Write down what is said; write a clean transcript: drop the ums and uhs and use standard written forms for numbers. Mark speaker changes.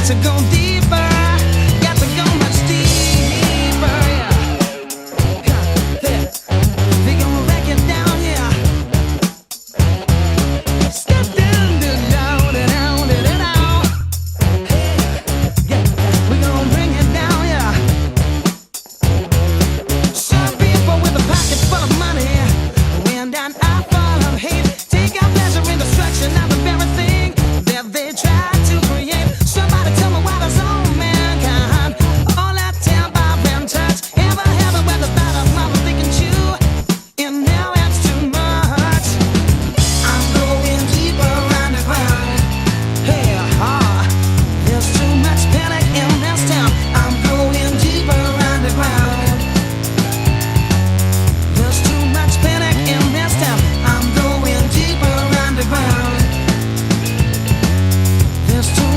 Speaker 1: to go deeper, got to go much deeper, yeah. We gonna wreck it down, yeah. Step down, down, down, down, down. Hey, yeah, we gonna bring it down, yeah. Some people with a pocket full of money, when down eye full of hate, take out pleasure in destruction of the very thing that they try to create. Somebody tell me why does all mankind all that temper and touch ever heaven where the thought of mama they can chew, and now it's too much. I'm going deeper underground. Hey, there's too much panic in this town. I'm going deeper underground. There's too much panic in this town. I'm going deeper underground. There's too